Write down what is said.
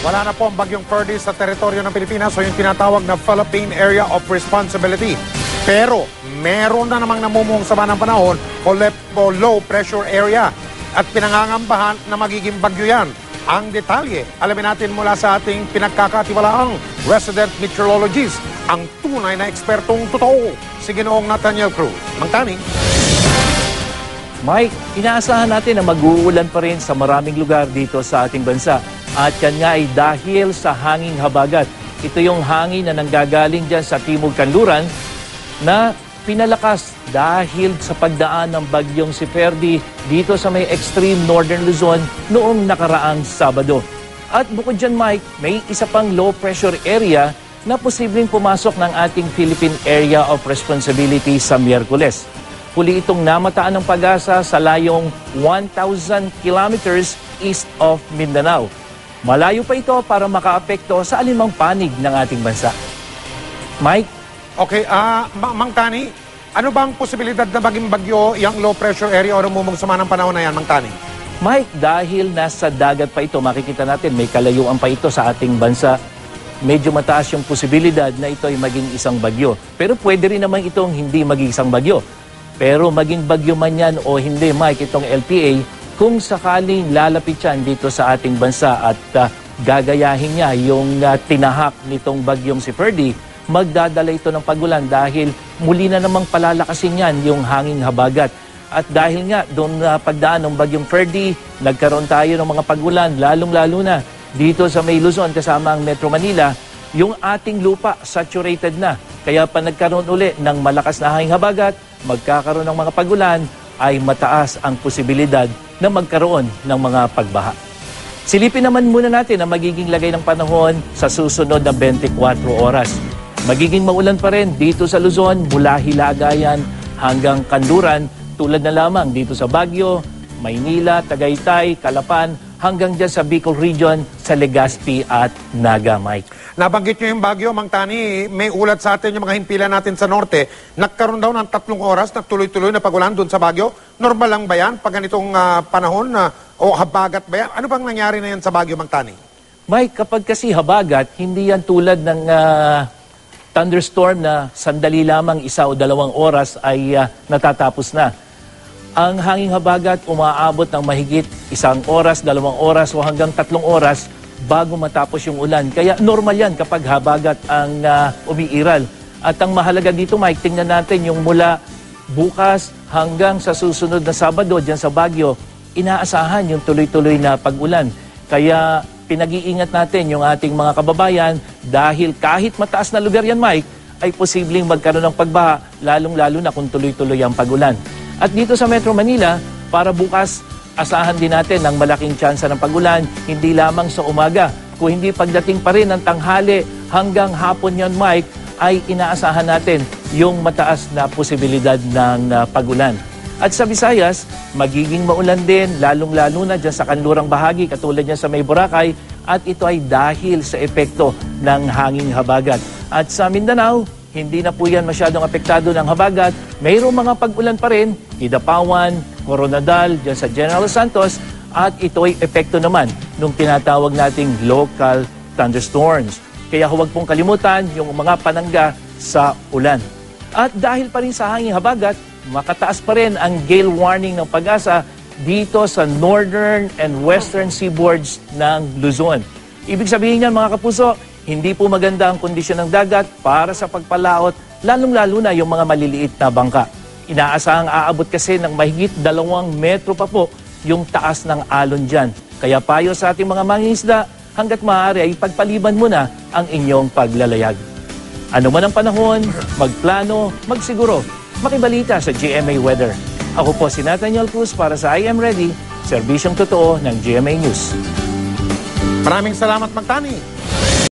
Wala na po ang bagyong Ferdy sa teritoryo ng Pilipinas o yung tinatawag na Philippine Area of Responsibility. Pero meron na namang namumuong sama ng panahon o low pressure area at pinangangambahan na magiging bagyo yan. Ang detalye, alamin natin mula sa ating pinagkakatiwalaang resident meteorologist, ang tunay na ekspertong totoo, si Ginoong Nathaniel Cruz. Mang Tani. Mike, inaasahan natin na mag-uulan pa rin sa maraming lugar dito sa ating bansa. At yan nga ay dahil sa hanging habagat. Ito yung hangin na nanggagaling dyan sa Timog Kanluran na pinalakas dahil sa pagdaan ng bagyong si Ferdy dito sa may extreme northern Luzon noong nakaraang Sabado. At bukod dyan, Mike, may isa pang low pressure area na posibleng pumasok ng ating Philippine Area of Responsibility sa Miyerkules. Huli itong namataan ng pag-asa sa layong 1,000 kilometers east of Mindanao. Malayo pa ito para makaapekto sa alinmang panig ng ating bansa. Mike? Okay, Mang Tani, ano bang posibilidad na maging bagyo yung low pressure area o namumong sama ng panahon na yan, Mang Tani? Mike, dahil nasa dagat pa ito, makikita natin may kalayuan pa ito sa ating bansa. Medyo mataas yung posibilidad na ito ay maging isang bagyo. Pero pwede rin naman itong hindi maging isang bagyo. Pero maging bagyo man yan o hindi, Mike, itong LPA, kung sakaling lalapit yan dito sa ating bansa at gagayahin niya yung tinahak nitong bagyong si Ferdy, magdadala ito ng pagulan dahil muli na namang palalakasin yan yung hanging habagat. At dahil nga doon pagdaan ng bagyong Ferdy, nagkaroon tayo ng mga pagulan, lalong-lalo na dito sa may Luzon kasama ang Metro Manila, yung ating lupa saturated na. Kaya pa nagkaroon uli ng malakas na hanging habagat, magkakaroon ng mga pagulan, ay mataas ang posibilidad na magkaroon ng mga pagbaha. Silipin naman muna natin ang magiging lagay ng panahon sa susunod na 24 oras. Magiging maulan pa rin dito sa Luzon mula Hilagayan hanggang Kanluran, tulad na lamang dito sa Baguio, Maynila, Tagaytay, Calapan, hanggang dyan sa Bicol Region, sa Legazpi at Naga, Mike. Nabanggit nyo yung bagyo, Mang Tani, may ulat sa atin yung mga himpilan natin sa norte. Nagkaroon daw ng 3 oras na tuloy-tuloy na pagulan doon sa bagyo. Normal lang ba yan pag ganitong panahon o habagat ba yan? Ano bang nangyari na yan sa bagyo, Mang Tani? Mike, kapag kasi habagat, hindi yan tulad ng thunderstorm na sandali lamang 1 o 2 oras ay natatapos na. Ang hanging habagat umaabot ng mahigit 1 oras, 2 oras o hanggang 3 oras bago matapos yung ulan. Kaya normal yan kapag habagat ang umiiral. At ang mahalaga dito, Mike, tingnan natin yung mula bukas hanggang sa susunod na Sabado dyan sa Baguio, inaasahan yung tuloy-tuloy na pag-ulan. Kaya pinag-iingat natin yung ating mga kababayan dahil kahit mataas na lugar yan, Mike, ay posibleng magkaroon ng pagbaha, lalong-lalo na kung tuloy-tuloy ang pag-ulan. At dito sa Metro Manila, para bukas, asahan din natin ang malaking tsansa ng pag-ulan, hindi lamang sa umaga. Kung hindi pagdating pa rin ng tanghali hanggang hapon yan, Mike, ay inaasahan natin yung mataas na posibilidad ng pag-ulan. At sa Visayas, magiging maulan din, lalong-lalo na dyan sa kanlurang bahagi, katulad niya sa may Boracay, at ito ay dahil sa epekto ng hanging habagat. At sa Mindanao, hindi na po yan masyadong apektado ng habagat. Mayroong mga pag-ulan pa rin, Idapawan, Coronadal, dyan sa General Santos, at ito ay epekto naman ng tinatawag nating local thunderstorms. Kaya huwag pong kalimutan yung mga panangga sa ulan. At dahil pa rin sa hanging habagat, makataas pa rin ang gale warning ng Pag-asa dito sa northern and western seaboards ng Luzon. Ibig sabihin niyan, mga kapuso, hindi po maganda ang kondisyon ng dagat para sa pagpalaot, lalong-lalo na yung mga maliliit na bangka. Inaasahang aabot kasi ng mahigit 2 metro pa po yung taas ng alon dyan. Kaya payo sa ating mga mangingisda, hanggat maaari ay pagpaliban mo na ang inyong paglalayag. Ano man ang panahon, magplano, magsiguro, makibalita sa GMA Weather. Ako po si Nathaniel Cruz para sa I Am Ready, serbisyong totoo ng GMA News. Maraming salamat, Mang Tani.